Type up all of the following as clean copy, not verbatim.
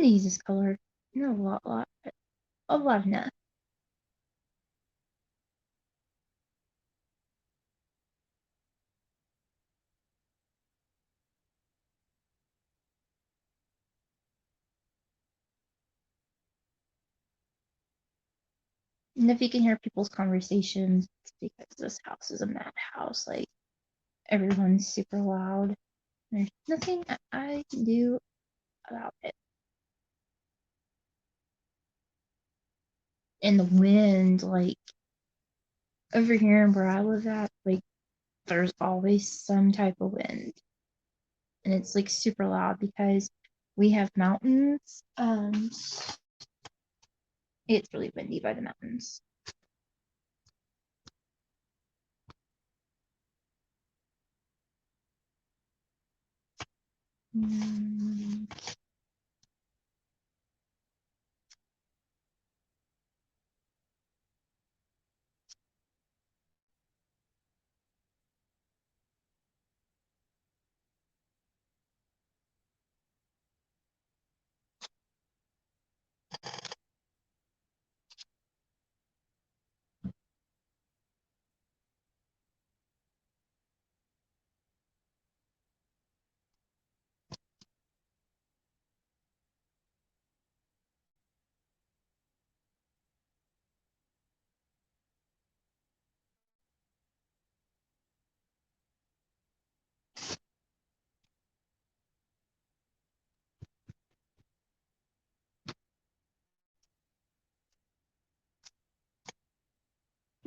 gonna use this color. Not a lot enough. And if you can hear people's conversations, it's because this house is a madhouse. Like, everyone's super loud. There's nothing I can do about it. And the wind, like, over here where I live at, like, there's always some type of wind. And it's, like, super loud because we have mountains. It's really windy by the mountains. Mm.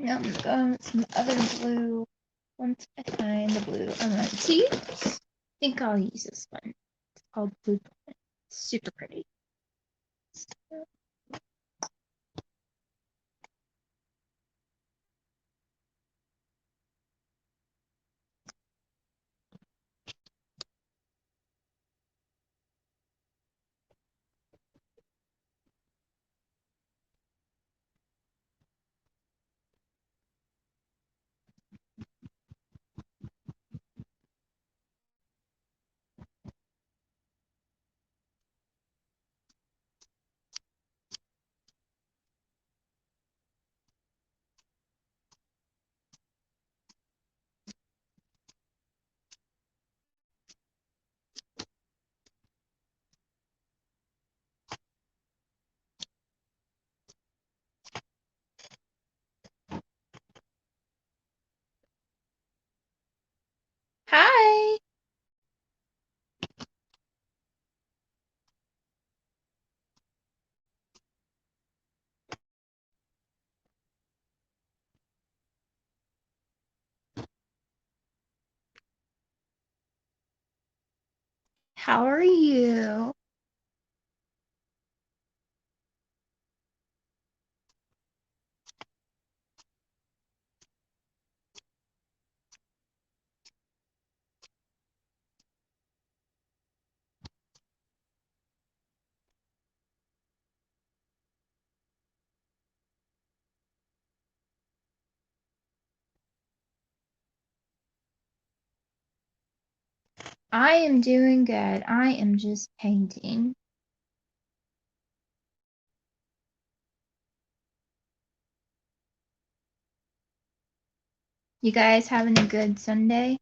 Now I'm going with some other blue. Once I find the blue I want to use, I think I'll use this one. It's called Blue Planet. It's super pretty. Hi! How are you? I am doing good. I am just painting. You guys having a good Sunday?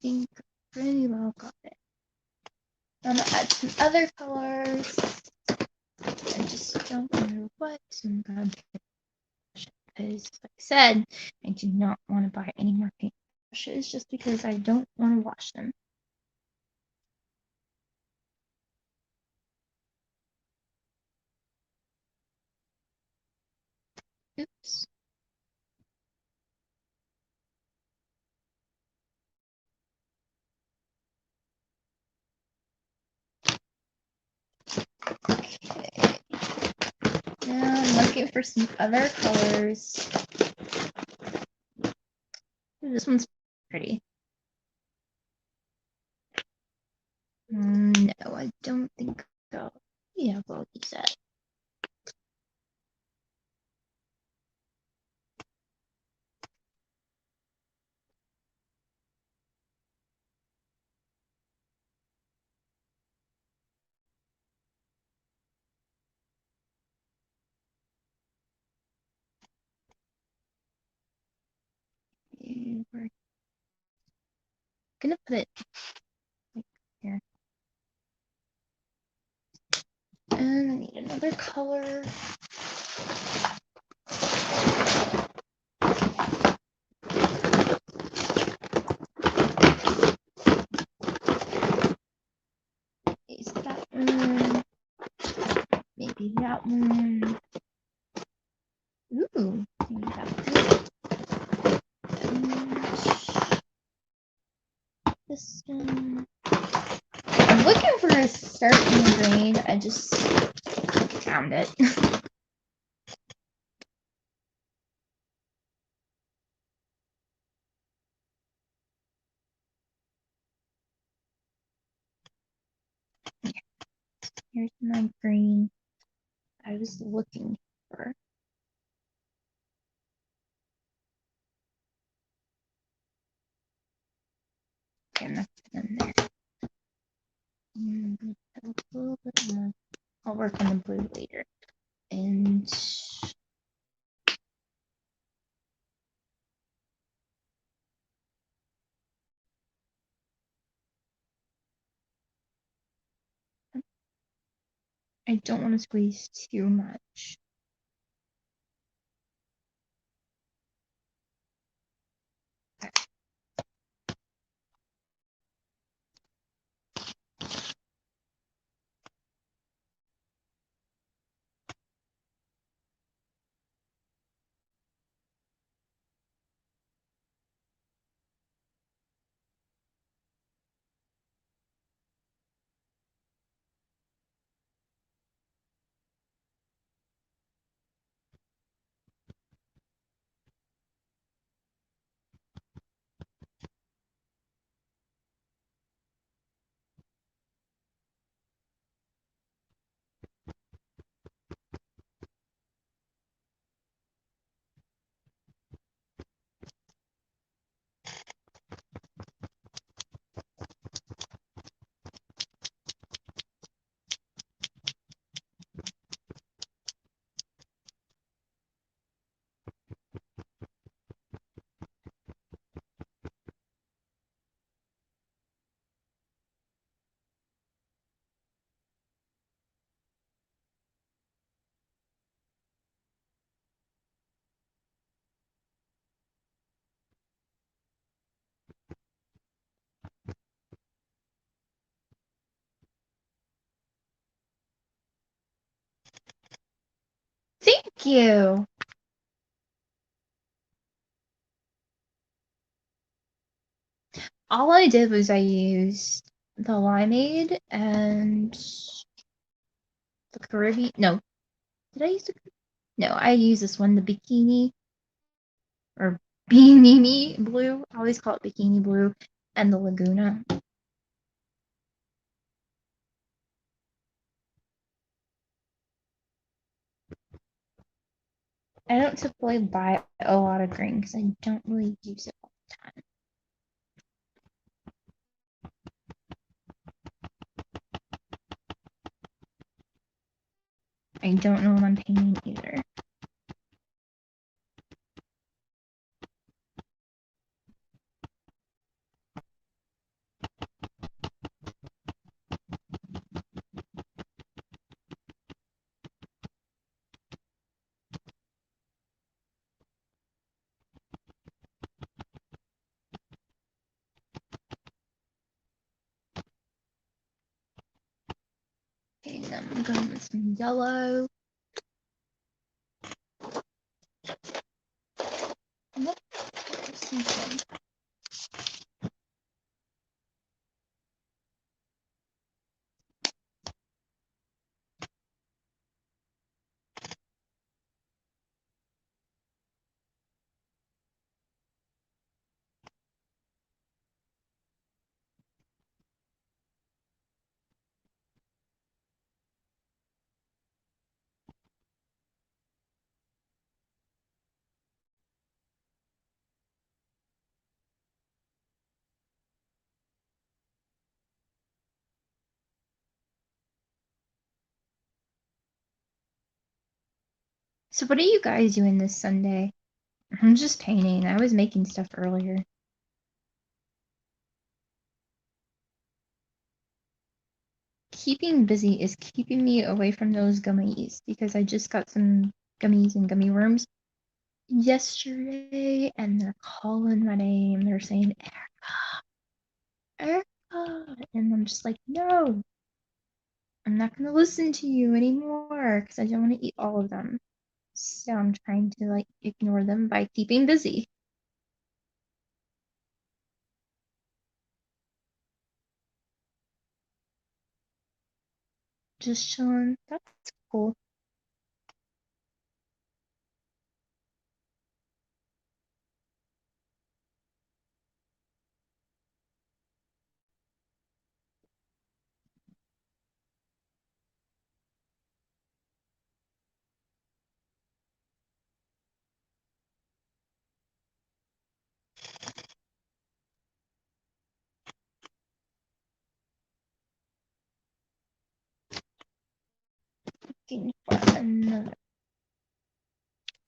I think pretty well got it. I'm gonna add some other colors. I just don't know what. I'm gonna because, like I said, I do not want to buy any more paint brushes just because I don't want to wash them. Oops. Okay. Now I'm looking for some other colors. This one's pretty. No, I don't think so. Yeah, we'll use that. We're gonna put it like here. And I need another color. Is that one? Maybe that one. Ooh, maybe that one. And this one. I'm looking for a certain green. I just found it. Here's my green I was looking for. And that's in there. A little bit more. I'll work on the blue later. And I don't want to squeeze too much. Thank you. All I did was I used the limeade and the Caribbean. No, did I use the? No, I used this one, the bikini or beanie blue. I always call it bikini blue, and the Laguna. I don't typically buy a lot of green because I don't really use it all the time. I don't know what I'm painting either. Okay, then I'm going with some yellow. So what are you guys doing this Sunday? I'm just painting. I was making stuff earlier. Keeping busy is keeping me away from those gummies because I just got some gummies and gummy worms yesterday and they're calling my name. They're saying Erica, Erica. And I'm just like, no, I'm not going to listen to you anymore because I don't want to eat all of them. So I'm trying to like ignore them by keeping busy. Just chilling. That's cool. Looking for another.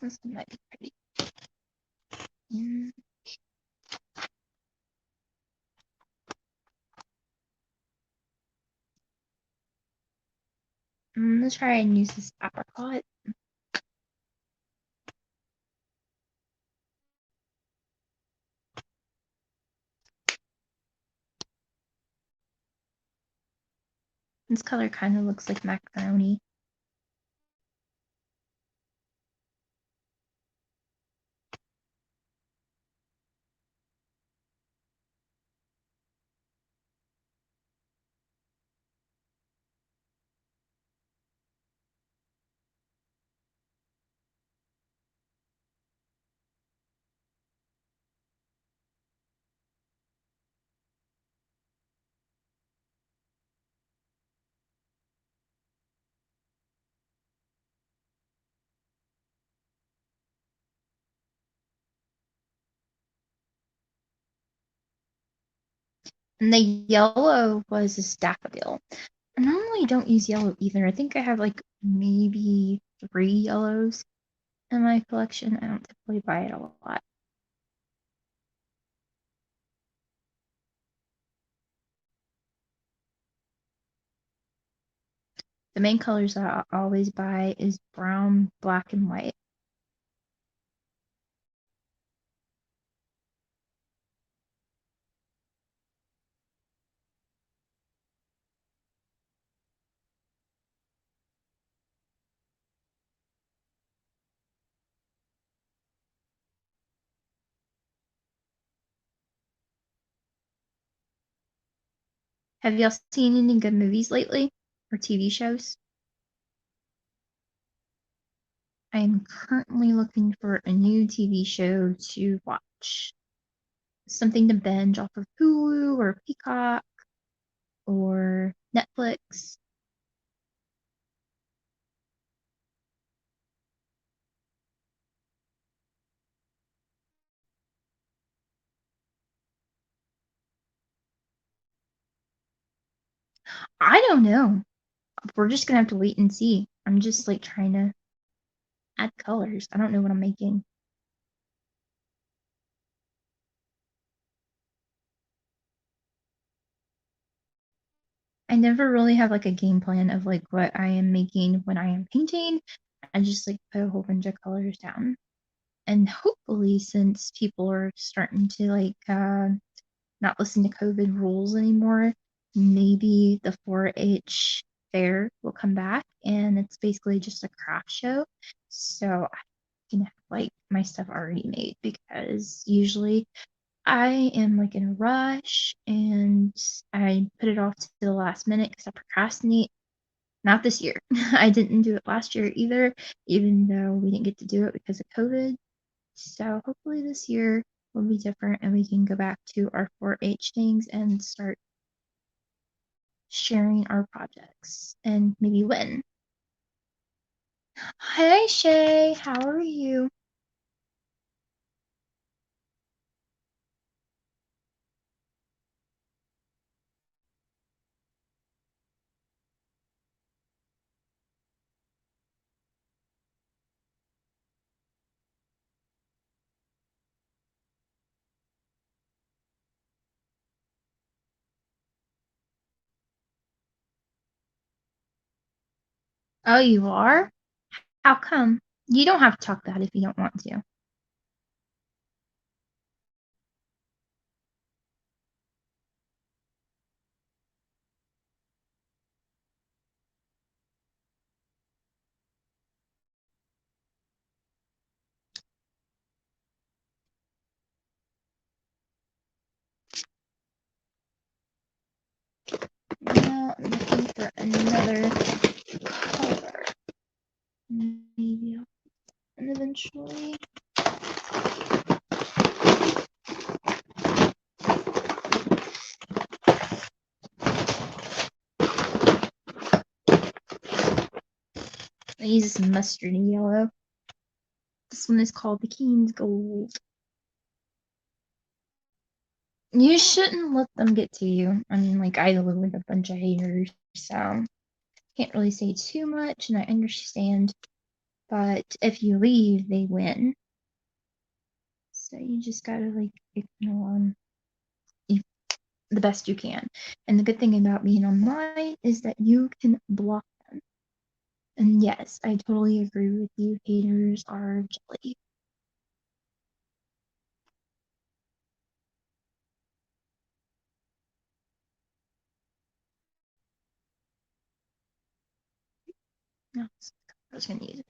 This might be pretty. Mm, I'm gonna try and use this apricot. This color kind of looks like macaroni. And the yellow was a daffodil. I normally don't use yellow either. I think I have like maybe 3 yellows in my collection. I don't typically buy it a lot. The main colors that I always buy is brown, black, and white. Have y'all seen any good movies lately or TV shows? I am currently looking for a new TV show to watch. Something to binge off of Hulu or Peacock or Netflix. I don't know. We're just gonna have to wait and see. I'm just like trying to add colors. I don't know what I'm making. I never really have like a game plan of like what I am making when I am painting. I just like put a whole bunch of colors down. And hopefully, since people are starting to like not listen to COVID rules anymore, maybe the 4-H fair will come back and it's basically just a craft show. So I can have like my stuff already made because usually I am like in a rush and I put it off to the last minute because I procrastinate. Not this year. I didn't do it last year either, even though we didn't get to do it because of COVID. So hopefully this year will be different and we can go back to our 4-H things and start sharing our projects and maybe win. Hi Shay, how are you? Oh, you are? How come? You don't have to talk about it if you don't want to. Now I'm looking for another color. Maybe and eventually. I use this mustard yellow. This one is called the Keen's Gold. You shouldn't let them get to you. I mean, like, I live with a bunch of haters, so can't really say too much, and I understand. But if you leave, they win. So you just gotta, like, ignore them the best you can. And the good thing about being online is that you can block them. And yes, I totally agree with you. Haters are jelly. No, I was gonna use it.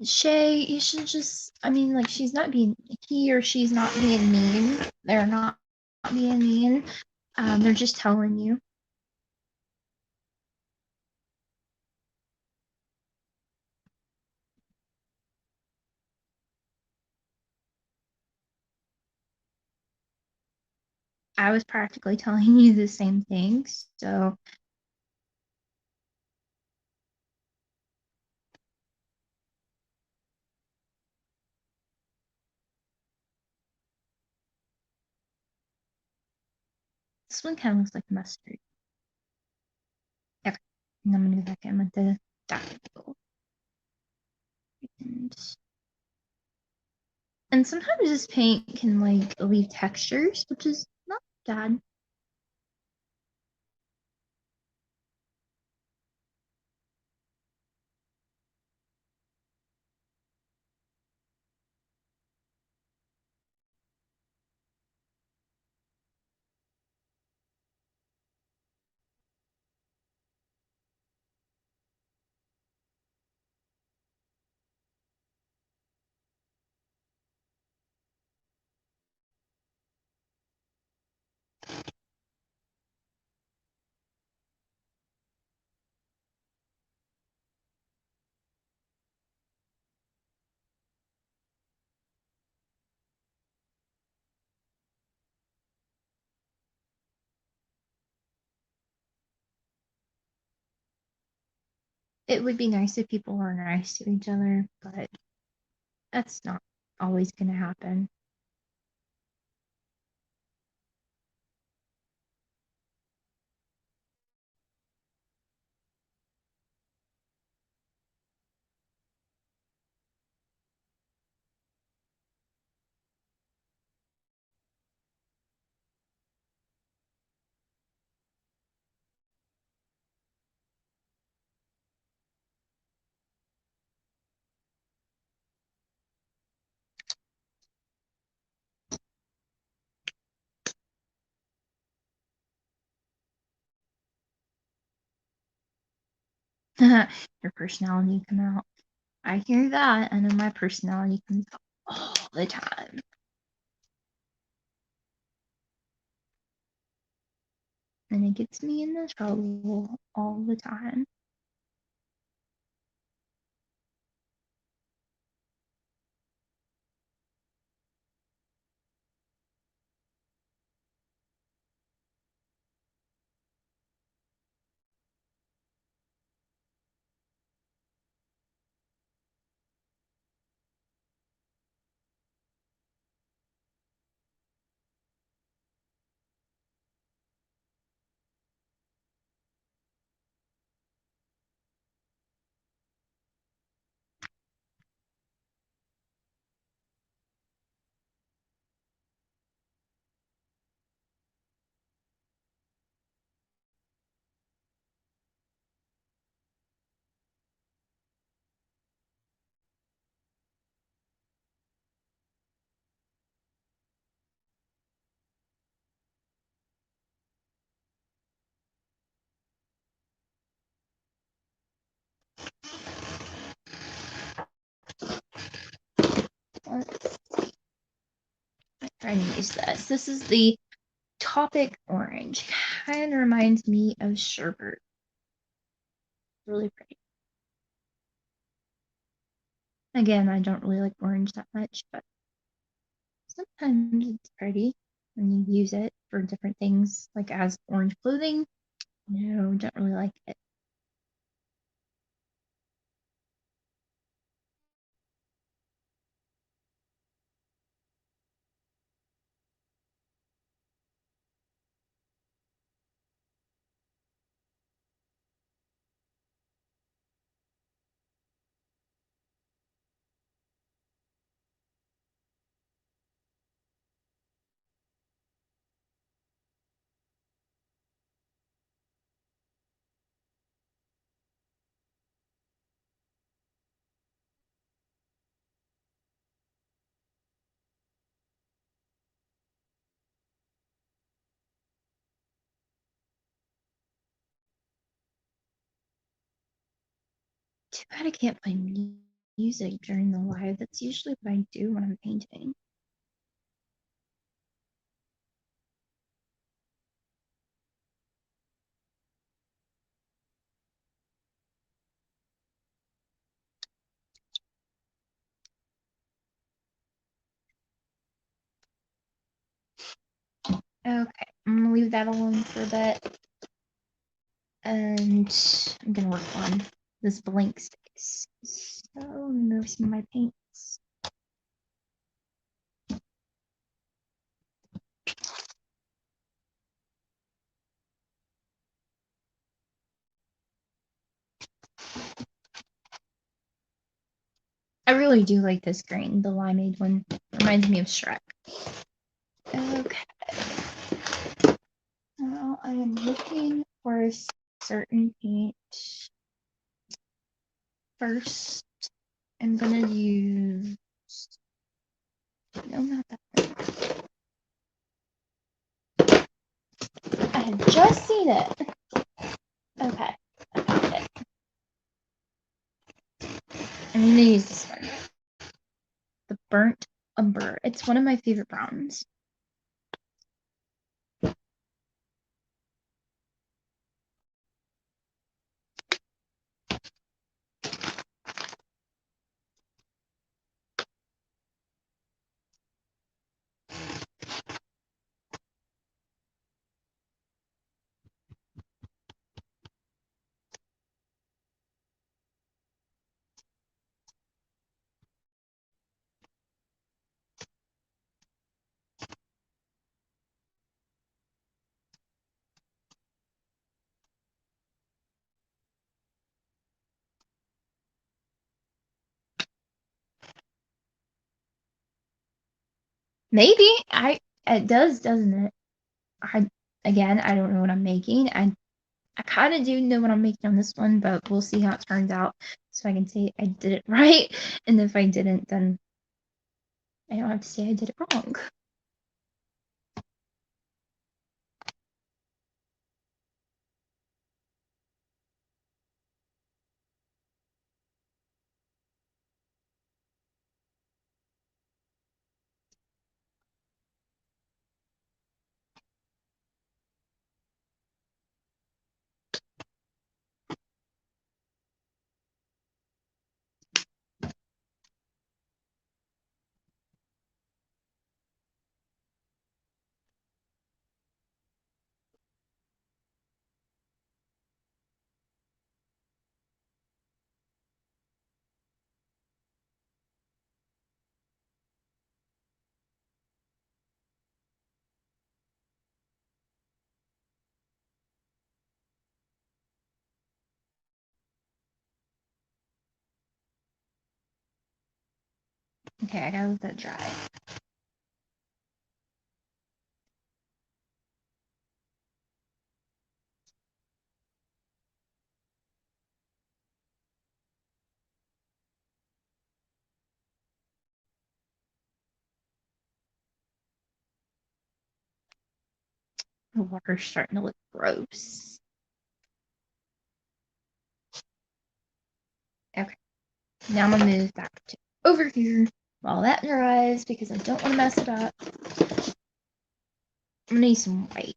Shay, you should just, I mean, like, she's not being, he or she's not being mean. They're not being mean. They're just telling you. I was practically telling you the same thing. So this one kind of looks like mustard. Okay, and I'm gonna go back in with the daffodil. And, and sometimes this paint can like leave textures, which is not bad. It would be nice if people were nice to each other, but that's not always gonna happen. Your personality come out. I hear that, and then my personality comes out all the time. and it gets me into trouble all the time. Let's try and use this. This is the Topic Orange. Kind of reminds me of sherbet. Really pretty. Again, I don't really like orange that much, but sometimes it's pretty when you use it for different things, like as orange clothing. No, don't really like it. Too bad I can't play music during the live. That's usually what I do when I'm painting. Okay, I'm gonna leave that alone for a bit. And I'm gonna work on this blank space. So remove some of my paints. I really do like this green, the limeade one. Reminds me of Shrek. Okay. Now I am looking for a certain paint. First, I'm gonna use. No, not that one. I had just seen it. Okay, I found it. I'm gonna use this one. The Burnt Umber. It's one of my favorite browns. Maybe it does, doesn't it? I Again, I don't know what I'm making. I kind of do know what I'm making on this one, but we'll see how it turns out so I can say I did it right. And if I didn't, then I don't have to say I did it wrong. Okay, I gotta let that dry. The water's starting to look gross. Okay, now I'm gonna move back to over here while that dries because I don't want to mess it up. I'm gonna need some white.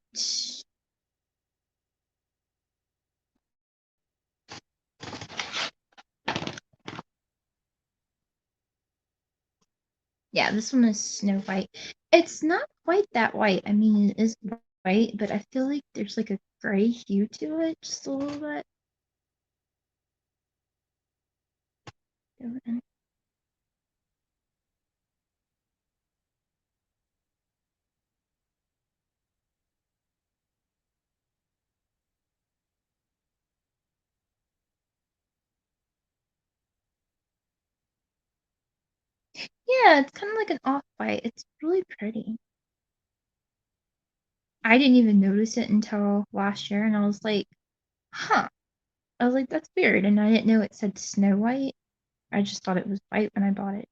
Yeah, this one is Snow White. It's not quite that white. I mean, it is white, but I feel like there's like a gray hue to it, just a little bit. Yeah, it's kind of like an off-white. It's really pretty. I didn't even notice it until last year, and I was like, huh. I was like, that's weird. And I didn't know it said Snow White. I just thought it was white when I bought it.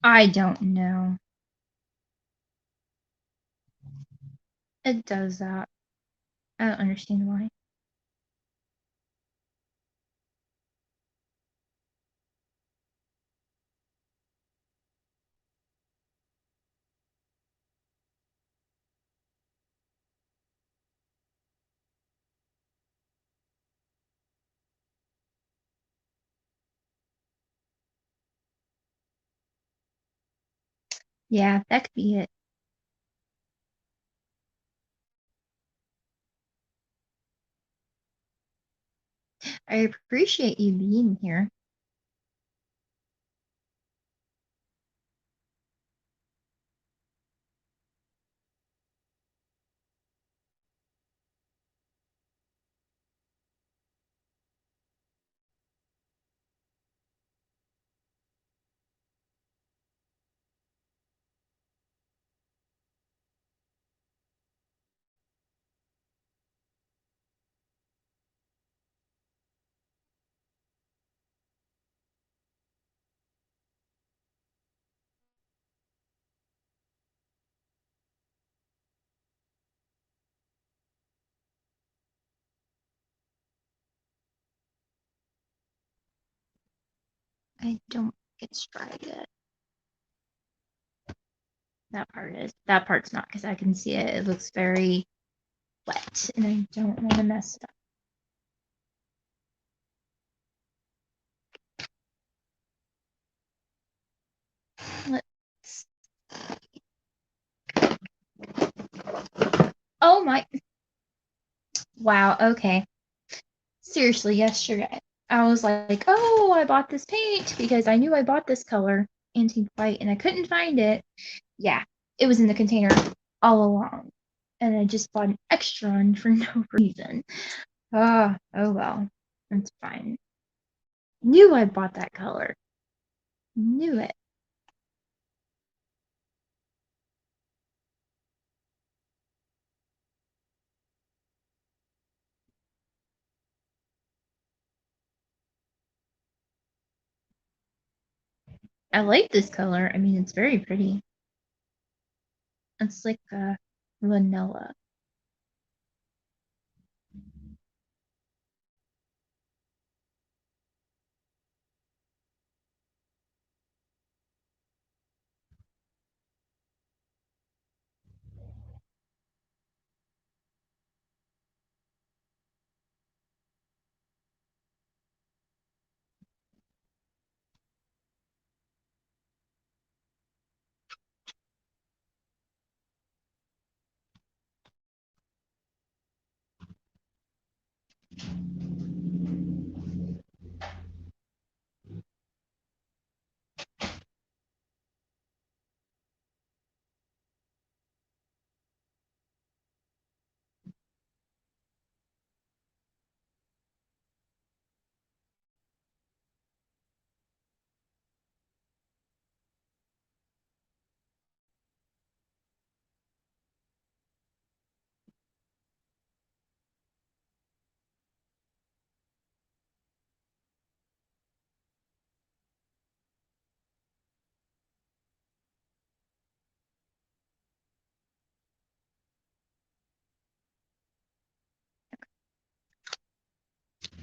I don't know. It does that. I don't understand why. Yeah, that could be it. I appreciate you being here. I don't think it's dry yet. That part is. That part's not because I can see it. It looks very wet, and I don't want to mess it up. Let's. Oh my. Wow. Okay. Seriously, yesterday I was like, oh, I bought this paint because I knew I bought this color, antique white, and I couldn't find it. Yeah, it was in the container all along, and I just bought an extra one for no reason. Oh well, it's fine. Knew I bought that color. Knew it. I like this color. I mean, it's very pretty. It's like vanilla.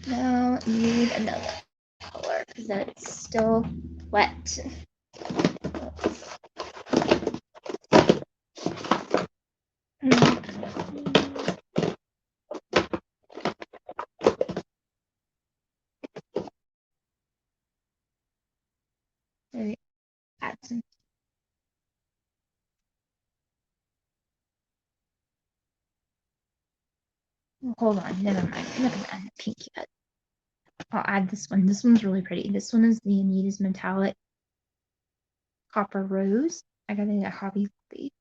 Now need another color because then it's still wet. Maybe add some. Hold on, never mind. I'm not gonna add the pink yet. I'll add this one. This one's really pretty. This one is the Anita's Metallic Copper Rose. I got it at Hobby Lobby.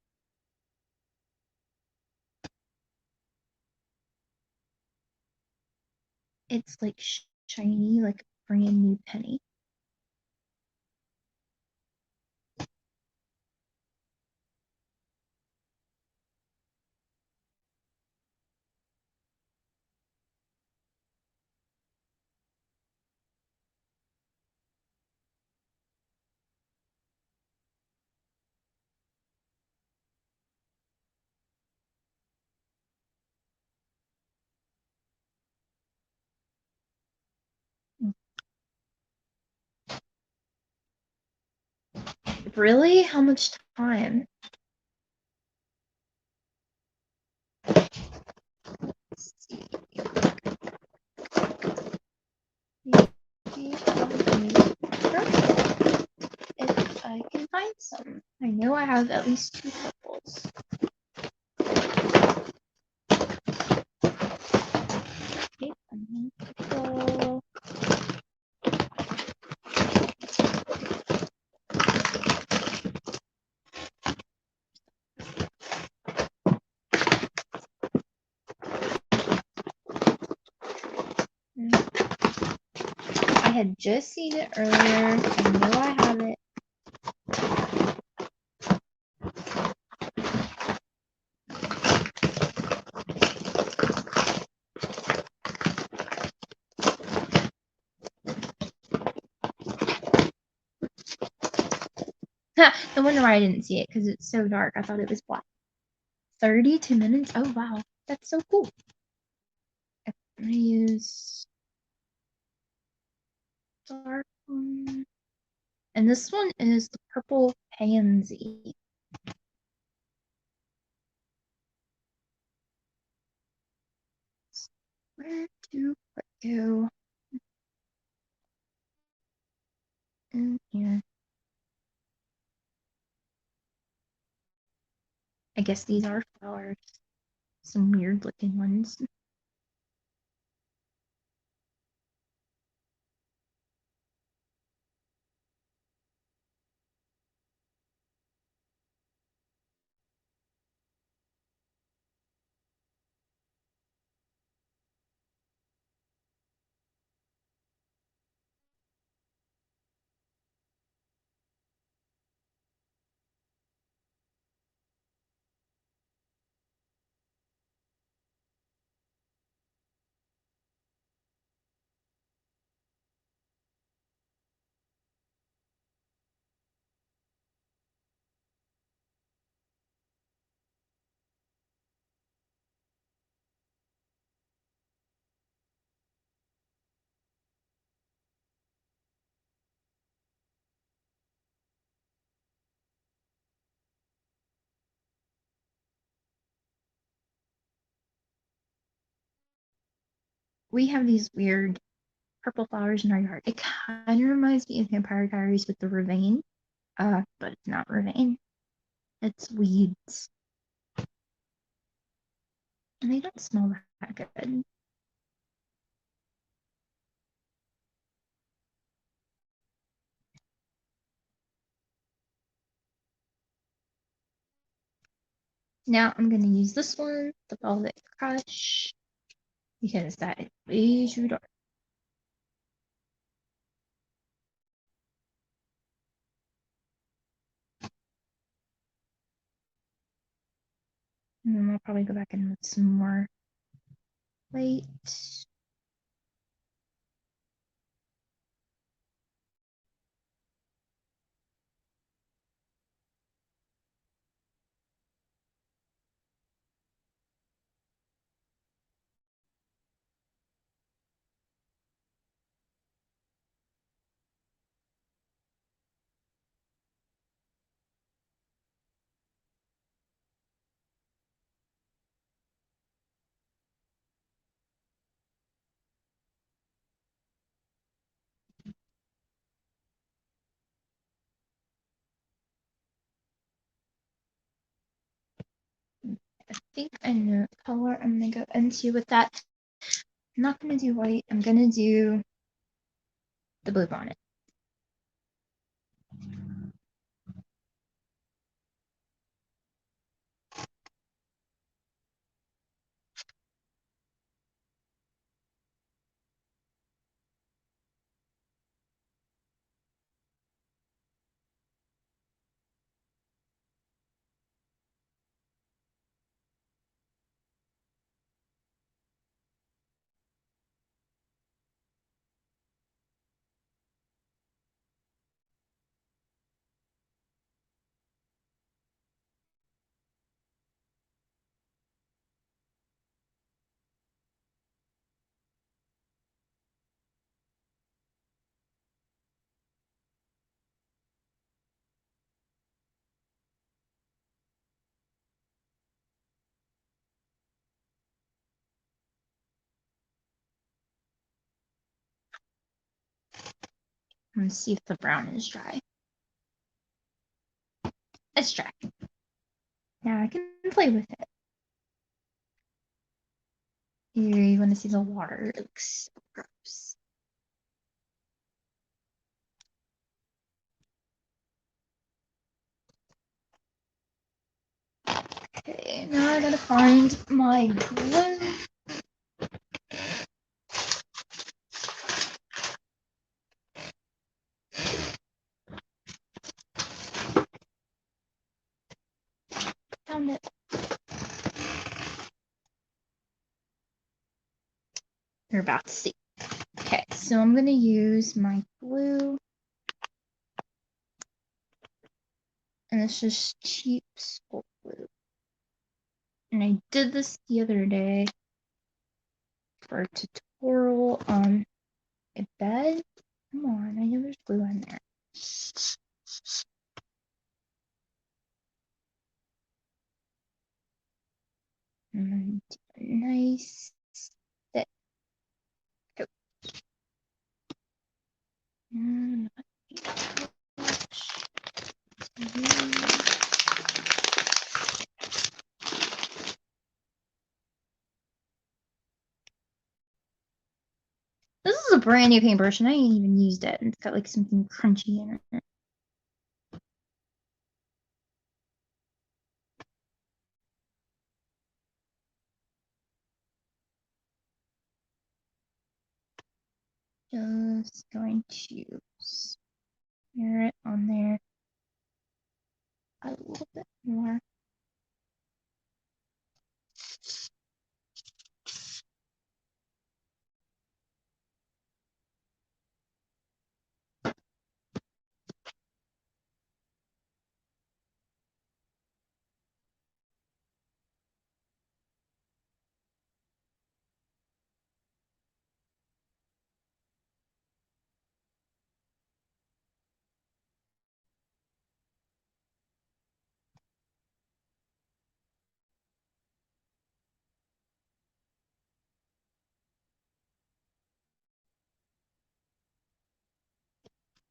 It's like shiny, like a brand new penny. Really? How much time? Let's see. Maybe if I can find some. I know I have at least two purples. Okay, purple. I had just seen it earlier. I know I have it. No wonder why I didn't see it because it's so dark. I thought it was black. 32 minutes? Oh wow, that's so cool. I'm gonna use dark one. And this one is the purple pansy. Where to put you? In here. I guess these are flowers. Some weird looking ones. we have these weird purple flowers in our yard. It kind of reminds me of Vampire Diaries with the Ravane, but it's not Ravane. It's weeds. And they don't smell that good. Now I'm gonna use this one, the Velvet Crush, because that is way too dark. And then I'll probably go back in with some more light. I think I know what color I'm gonna go into with that. I'm not gonna do white, I'm gonna do the blue bonnet. I'm gonna see if the brown is dry. It's dry. Now I can play with it. Here, you want to see the water? It looks so gross. Okay, now I gotta find my glue. Found it. You're about to see. Okay, so I'm gonna use my glue. And it's just cheap school glue. And I did this the other day for a tutorial on a bed. Come on, I know there's glue in there. And nice thick coat. And this is a brand new paintbrush and I ain't even used it. It's got like something crunchy in it. Just going to smear it on there a little bit more.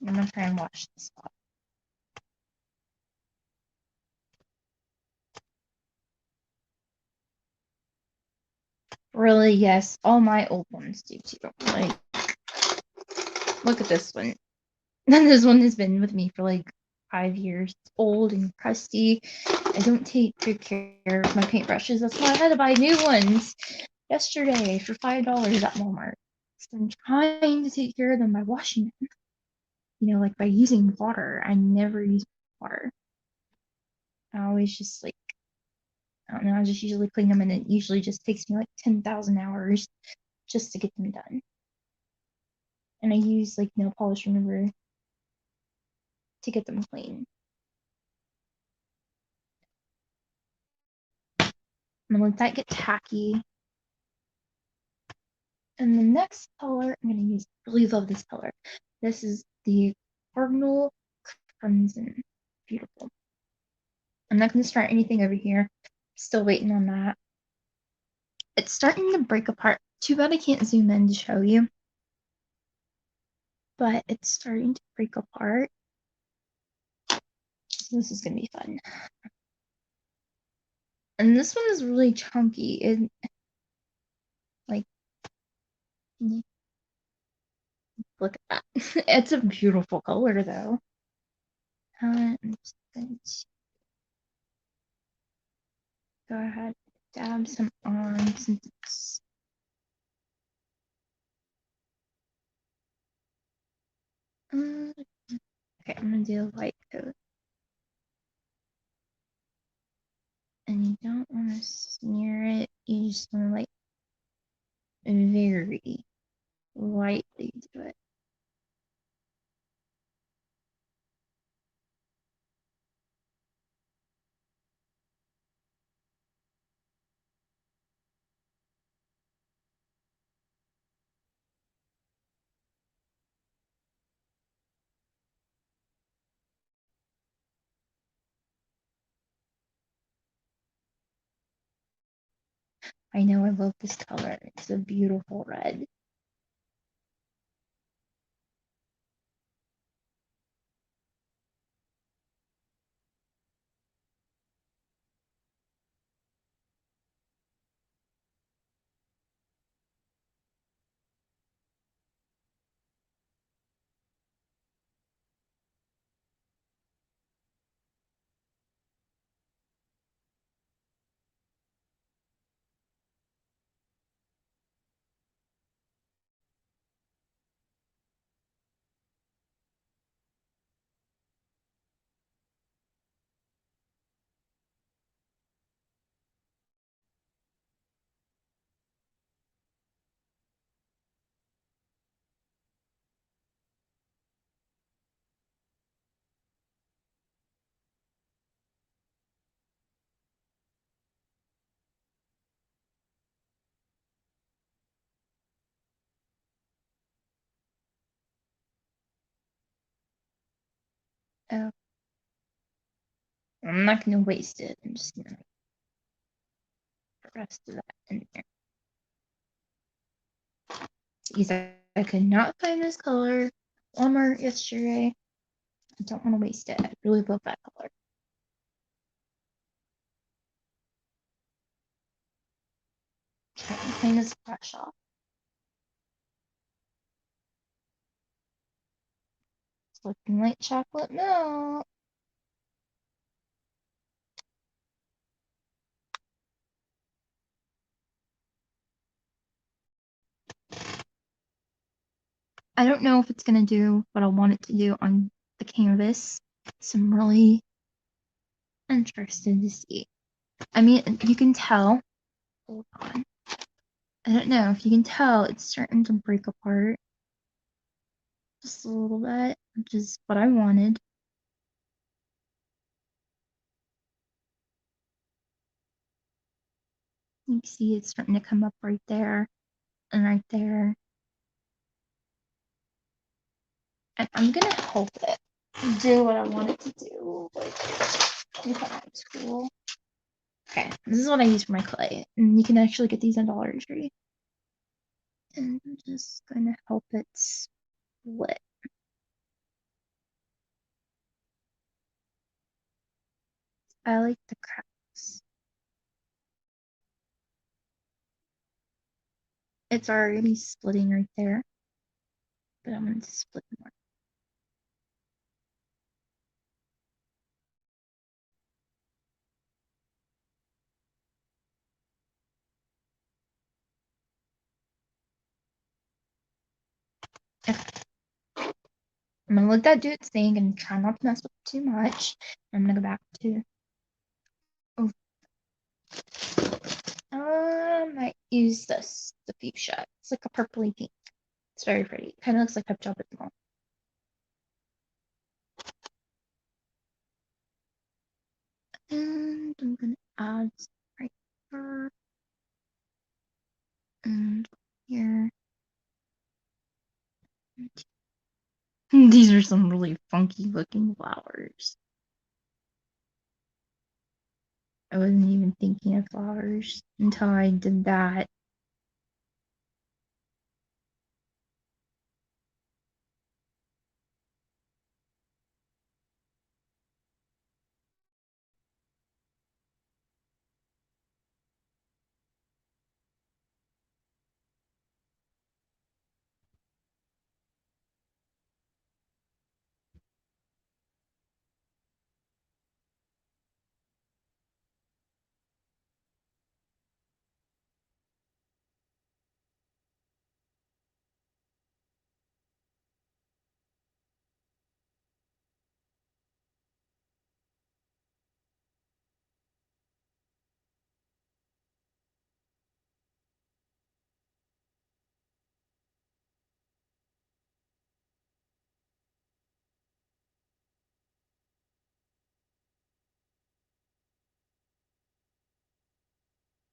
I'm gonna try and wash this off. Really, yes, all my old ones do too. Like, look at this one. This one has been with me for like 5 years. It's old and crusty. I don't take good care of my paintbrushes. That's why I had to buy new ones yesterday for $5 at Walmart. So I'm trying to take care of them by washing them. You know, like by using water. I never use water. I always just like, I don't know, I just usually clean them and it usually just takes me like 10,000 hours just to get them done. And I use like nail polish remover to get them clean. I'm gonna let that get tacky. And the next color I'm gonna use, I really love this color. This is the Cardinal Crimson. Beautiful. I'm not gonna start anything over here. Still waiting on that. It's starting to break apart. Too bad I can't zoom in to show you. But it's starting to break apart. So this is gonna be fun. And this one is really chunky. It like look at that. It's a beautiful color though. I'm just going to go ahead and dab some on since it's okay, I'm gonna do a white coat. And you don't want to smear it, you just want to like very lightly do it. I know I love this color. It's a beautiful red. Oh, I'm not gonna waste it. I'm just gonna put the rest of that in there. Because I could not find this color at Walmart yesterday. I don't want to waste it. I really love that color. Okay, clean this brush off. It's looking like chocolate milk. I don't know if it's gonna do what I want it to do on the canvas. So I'm really interested to see. I mean, you can tell. Hold on. I don't know if you can tell it's starting to break apart just a little bit, which is what I wanted. You can see it's starting to come up right there and right there. And I'm gonna help it do what I want it to do. Like, if I'm at school. Okay, this is what I use for my clay. And you can actually get these at Dollar Tree. And I'm just gonna help it split. I like the cracks. It's already splitting right there, but I'm going to split more. Okay. I'm going to let that do its thing and try not to mess with it too much. I'm going to go back to... Oh. I might use this, the fuchsia. It's like a purpley pink. It's very pretty. Kind of looks like Pep Job as well. And I'm going to add right here. And here. These are some really funky looking flowers. I wasn't even thinking of flowers until I did that.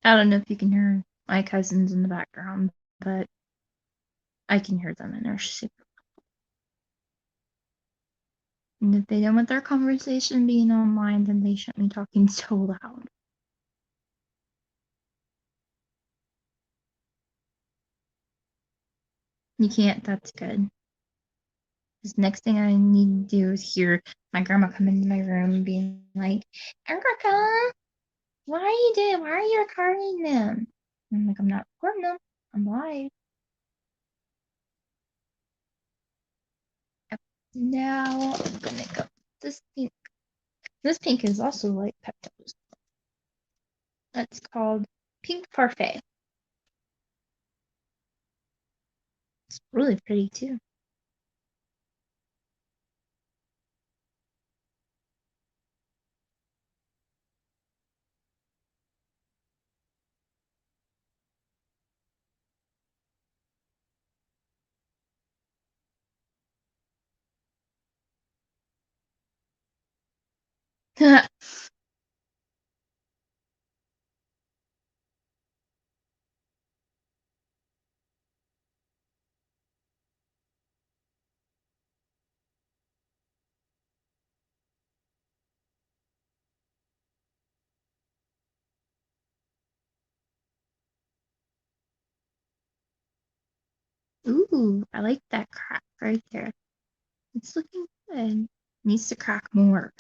I don't know if you can hear my cousins in the background, but I can hear them and they're super. And if they don't want their conversation being online, then they shouldn't be talking so loud. You can't, that's good. Because next thing I need to do is hear my grandma come into my room being like, Erica, what are you doing? Why are you recording them? And I'm like, I'm not recording them. I'm live. Yep. Now I'm gonna go this pink. This pink is also like Pepto's. That's called Pink Parfait. It's really pretty too. Ooh, I like that crack right there. It's looking good. Needs to crack more.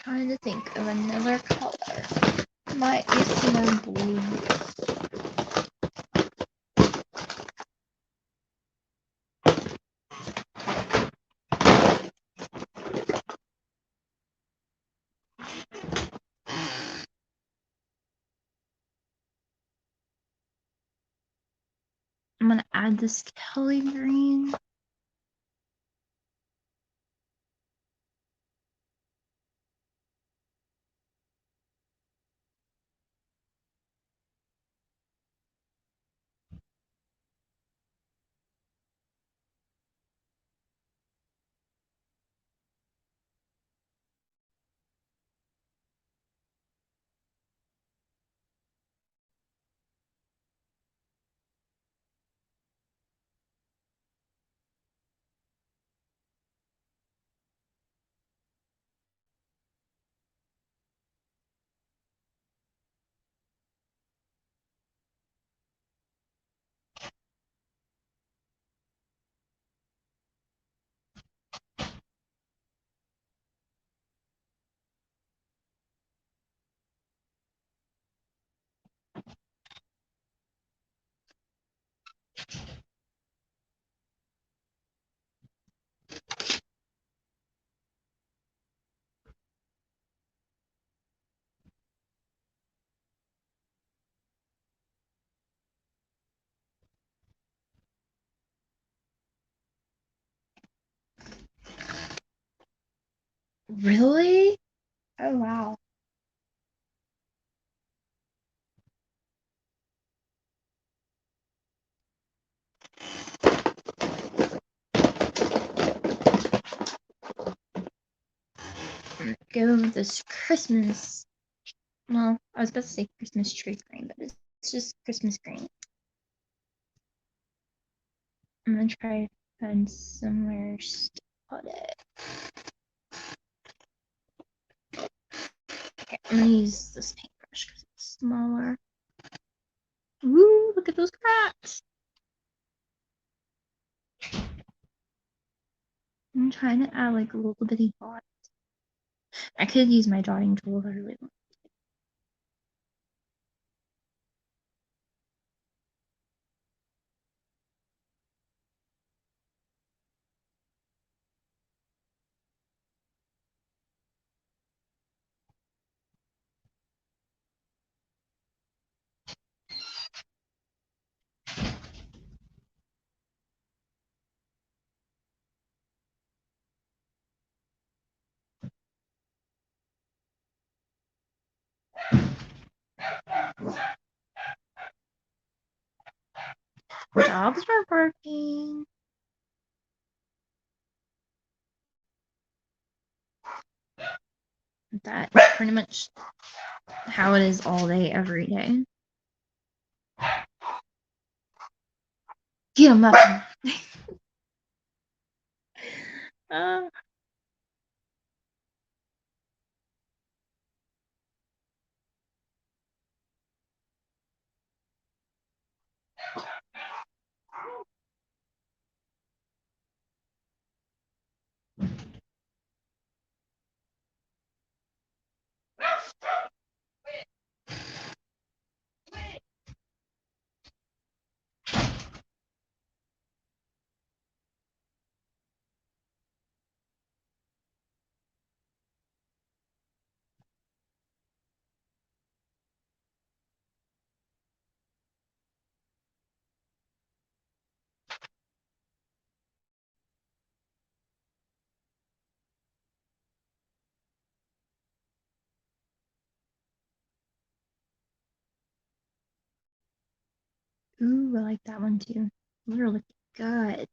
Trying to think of another color. Might use some more blue. I'm gonna add this Kelly green. Really? Oh, wow. Go with this Christmas. Well, I was about to say Christmas tree green, but it's just Christmas green. I'm gonna try to find somewhere to put it. Okay, I'm gonna use this paintbrush because it's smaller. Woo, look at those cracks! I'm trying to add like a little bitty dot. I could use my dotting tool if I really want. Dogs were barking. That's pretty much how it is all day, every day. Get him up. uh, ooh, I like that one too. Those are looking good.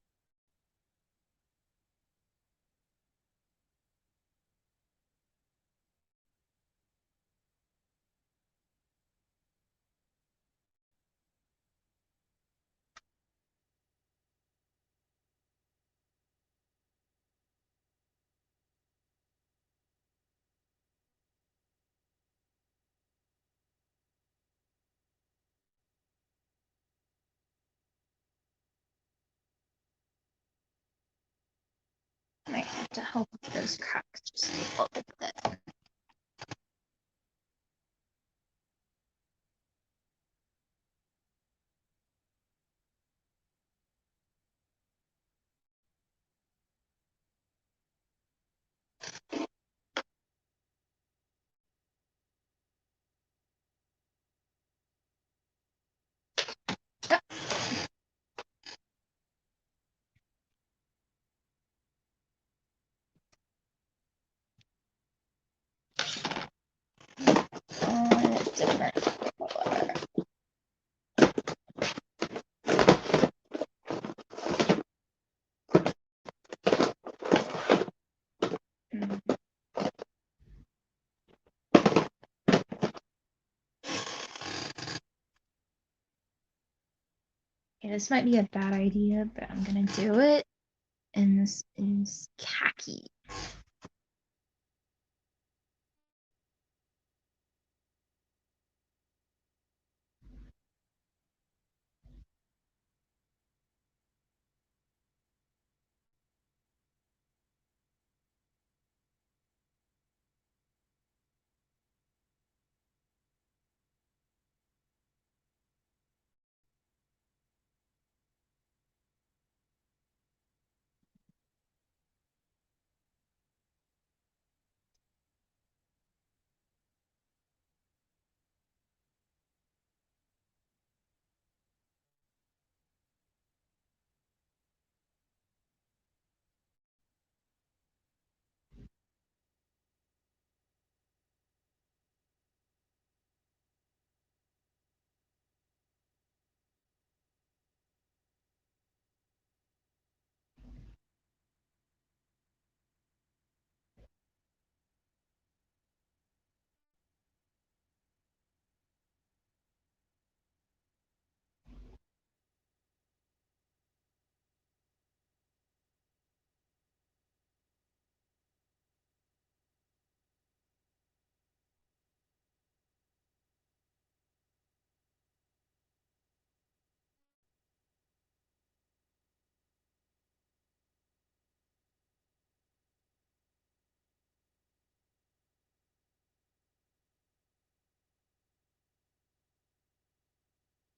I might have to help with those cracks just a little bit. Different color. Yeah, this might be a bad idea, but I'm gonna do it. And this is khaki.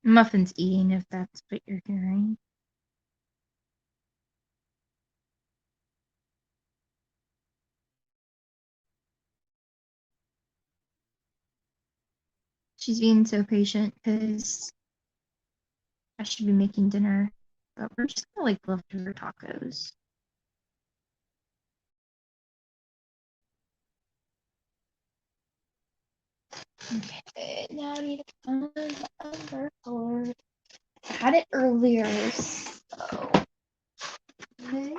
Muffin's eating, if that's what you're hearing. She's being so patient because I should be making dinner, but we're just gonna like leftover tacos. Okay, now I need to find the other color. I had it earlier, so okay.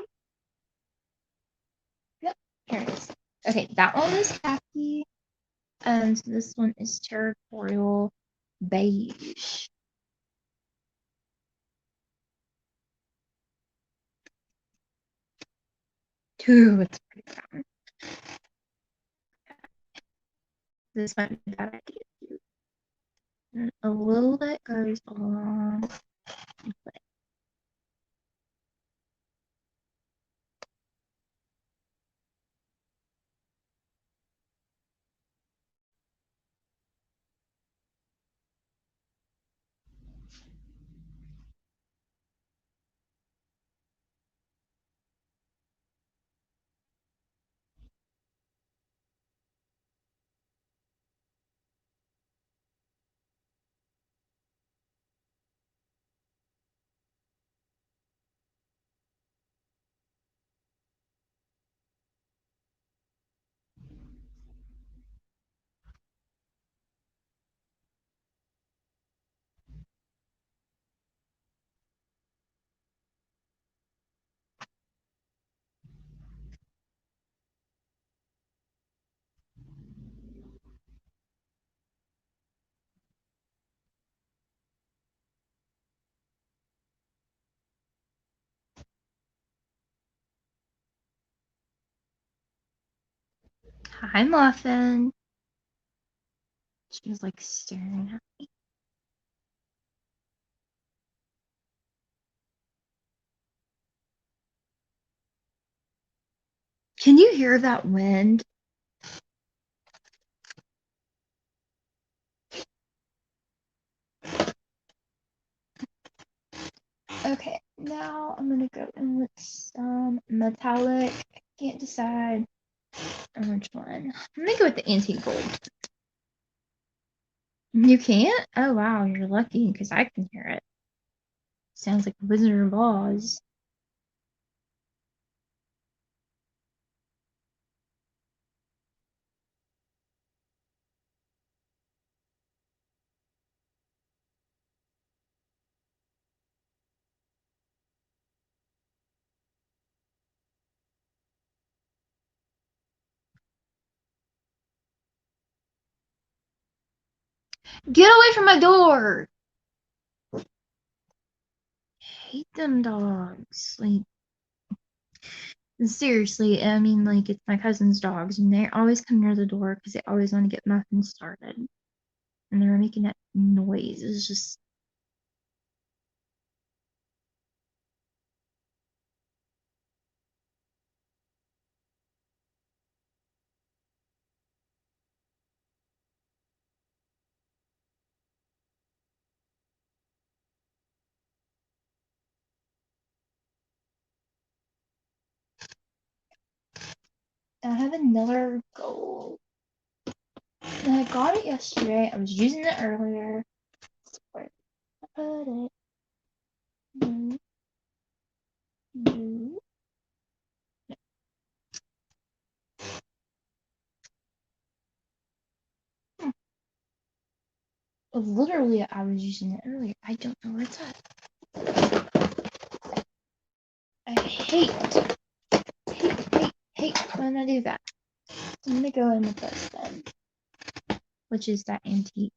Yep, here it is. Okay, that one was khaki, and so this one is territorial beige. Ooh, it's pretty brown. This might be a bad idea too. And a little bit goes along. Hi, Muffin. She was like staring at me. Can you hear that wind? Okay, now I'm gonna go in with some metallic. I can't decide on which one. I'm gonna go with the antique gold. You can't? Oh wow, you're lucky because I can hear it. Sounds like Wizard of Oz. Get away from my door! I hate them dogs. Like, seriously, I mean, like, it's my cousin's dogs, and they always come near the door because they always want to get muffins started. And they're making that noise. It's just. I have another gold. And I got it yesterday. I was using it earlier. Where did I put it? No, no. Literally, I was using it earlier. I don't know where it's at. I hate when I do that. I'm gonna go in with this then, which is that antique.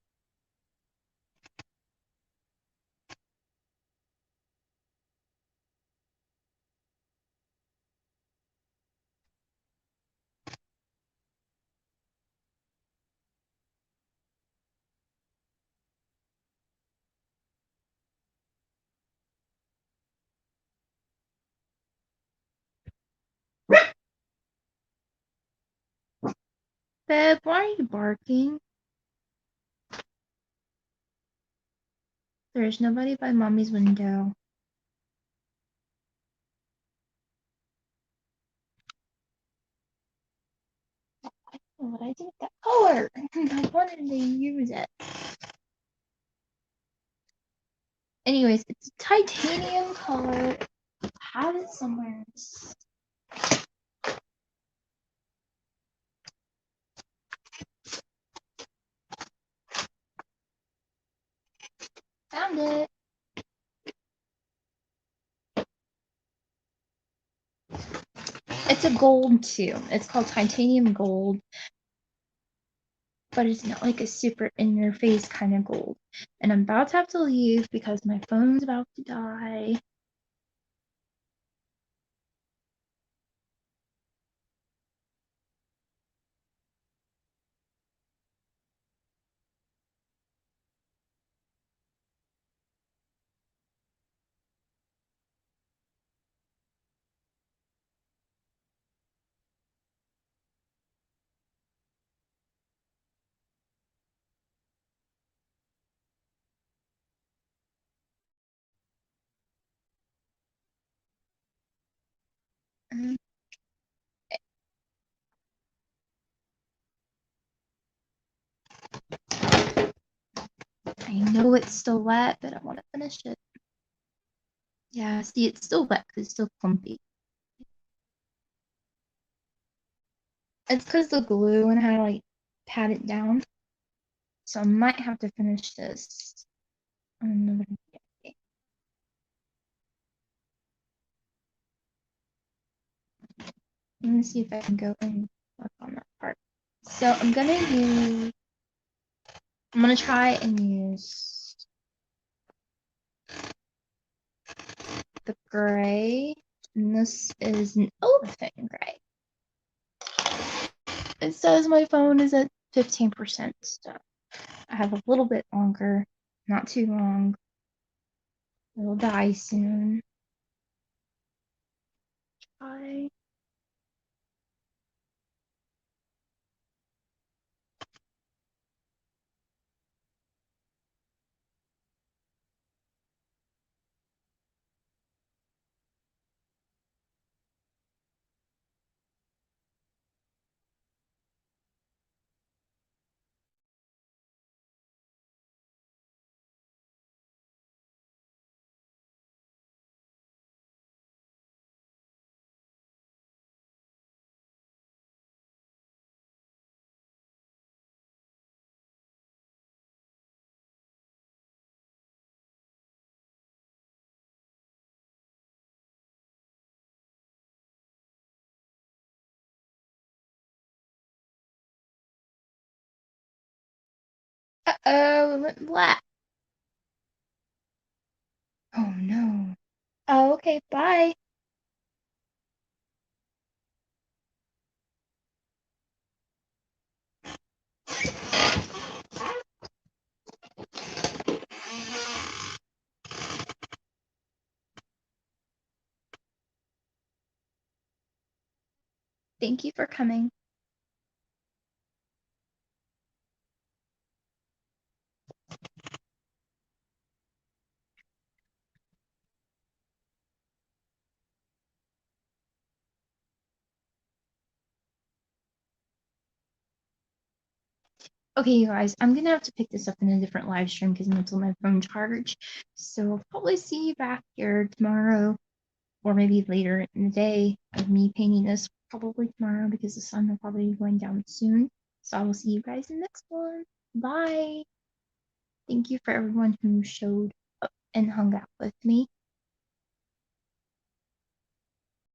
Babe, why are you barking? There's nobody by mommy's window. I don't know what I did with that color. I wanted to use it. Anyways, it's a titanium color. I have it somewhere. Found it. It's a gold too. It's called titanium gold, but it's not like a super in your face kind of gold. And I'm about to have to leave because my phone's about to die. Um, I know it's still wet, but I want to finish it. Yeah, see, it's still wet because it's still clumpy. It's because the glue and how to like pat it down. So I might have to finish this on another day. Let me see if I can go and work on that part. So I'm gonna try and use the gray. And this is an elephant gray. It says my phone is at 15%, so I have a little bit longer, not too long. It'll die soon. Try. Uh-oh, it went black. Oh no. Oh, okay, bye. Thank you for coming. Okay, you guys, I'm gonna have to pick this up in a different live stream because I'm until my phone charge. So I'll probably see you back here tomorrow or maybe later in the day of me painting this, probably tomorrow because the sun will probably be going down soon. So I will see you guys in the next one. Bye. Thank you for everyone who showed up and hung out with me.